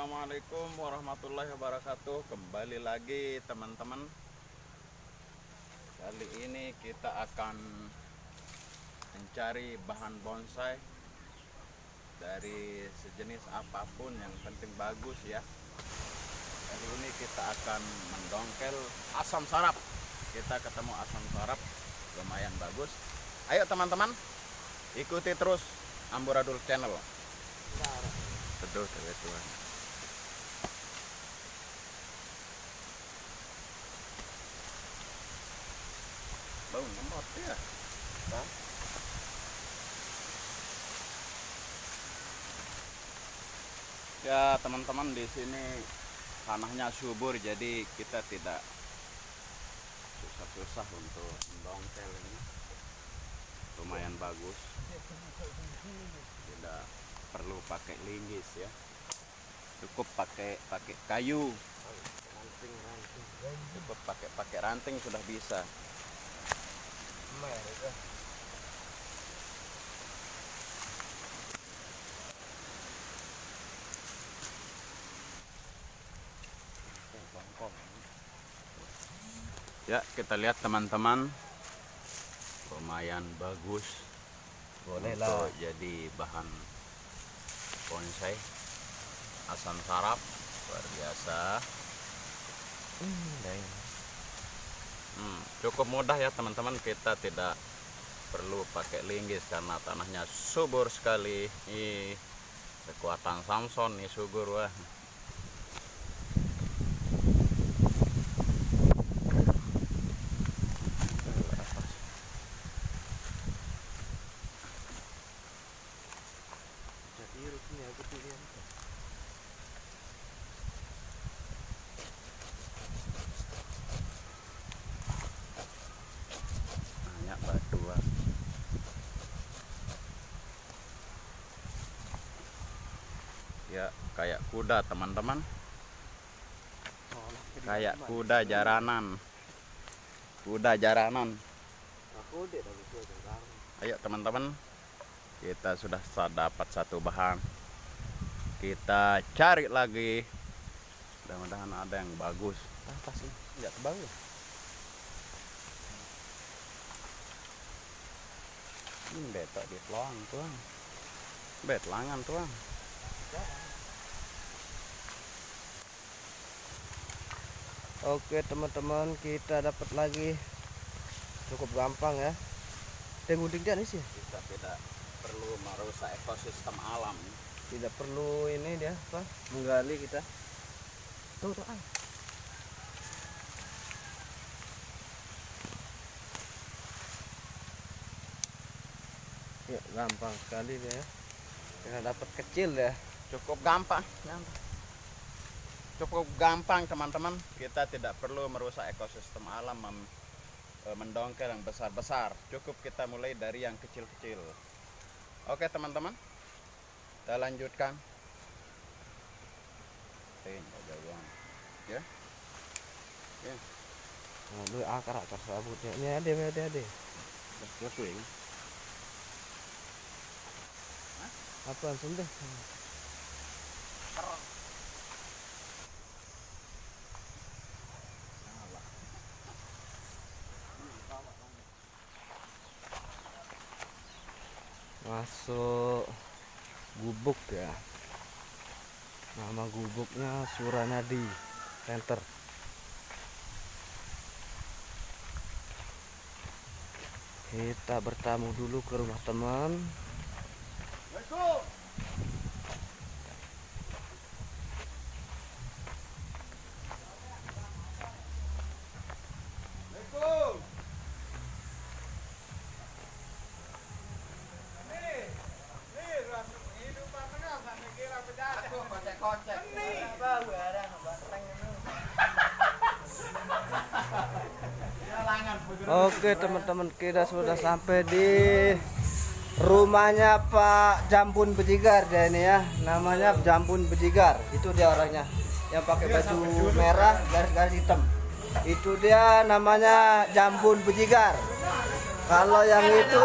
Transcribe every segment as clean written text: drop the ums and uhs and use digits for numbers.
Assalamualaikum warahmatullahi wabarakatuh. Kembali lagi teman-teman. Kali ini kita akan mencari bahan bonsai dari sejenis apapun, yang penting bagus ya. Kali ini kita akan mendongkel asam sarap. Kita ketemu asam sarap lumayan bagus. Ayo teman-teman, ikuti terus Amburadul Channel. Betul, betul. Bau ngemot ya. Ya teman-teman, di sini tanahnya subur, jadi kita tidak susah-susah untuk mendongkel ini. Lumayan bagus. Tidak perlu pakai linggis ya. Cukup pakai kayu. Cukup pakai ranting sudah bisa. Ya, kita lihat teman-teman, lumayan bagus. Boleh lah jadi bahan bonsai. Asam sarap luar biasa. Cukup mudah ya teman-teman, kita tidak perlu pakai linggis karena tanahnya subur sekali. Kekuatan Samson nih, subur wah. Banyak batu. Ya, kayak kuda teman-teman. Kayak kuda jaranan. Kuda jaranan. Ayo teman-teman, kita sudah dapat satu bahan. Kita cari lagi. Mudah-mudahan ada yang bagus. Apa sih? Enggak bagus. Betok di peluang tuang. Betlangan tuang. Oke teman-teman, kita dapat lagi. Cukup gampang ya. Gunting dia nih sih. Kita tidak perlu merusak ekosistem alam. Tidak perlu ini dia apa? Menggali kita. Tuh. Ya, gampang sekali dia. Kita dapat kecil ya. Cukup gampang. Cukup gampang teman-teman. Kita tidak perlu merusak ekosistem alam, mendongkel yang besar-besar. Cukup kita mulai dari yang kecil-kecil. Oke teman-teman, kita lanjutkan. Ya. Nah, dulu akar sabutnya. Ini ada. Apa langsung deh. Masuk gubuk ya. Nama gubuknya Suranadi Center. Kita bertamu dulu ke rumah teman. Oke teman-teman, kita sudah sampai di rumahnya Pak Jambun Bejigar dia ini ya. Namanya Jambun Bejigar. Itu dia orangnya yang pakai baju merah garis-garis hitam. Itu dia namanya Jambun Bejigar. Kalau yang itu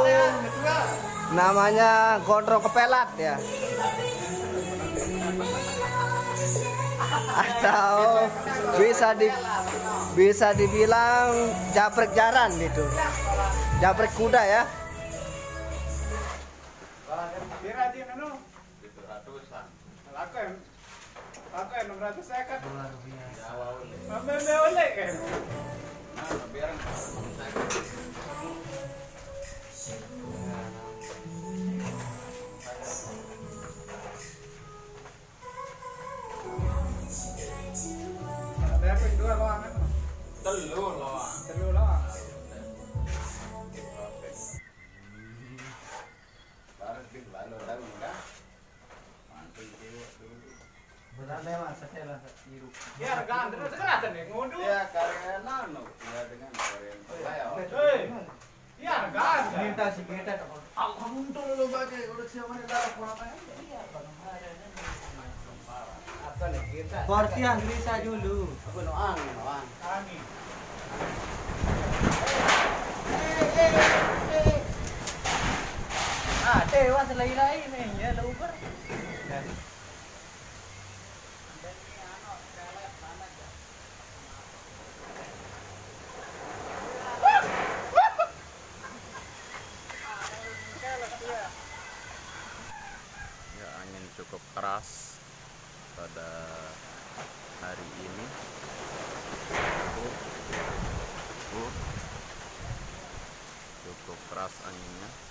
namanya Gondrong Kepelat ya. atau bisa dibilang japrek jaran gitu, japrek kuda ya. Kira di anu, Itu ratusan. aku yang 600 sekat. Luar biasa. Jawa oleh. Mambe oleh kan. Nah, biar Ada apa dua loang kan? telur loh. Telu loang. Baru di lalu tahu enggak? Mantul jiwa dulu. Benar memang setelah hidup. Ya harga terus keratan nih ngono. Ya karena nano ya dengan kalian. Hei. Ya harga. Minta si kita alhamdulillah bagai udah siapa nih darah apa iya apa nih kita portian bisa dulu Aku noang, noang. Ani. dewas lain-lain nih ya luber Ya angin cukup keras pada hari ini. Cukup keras anginnya.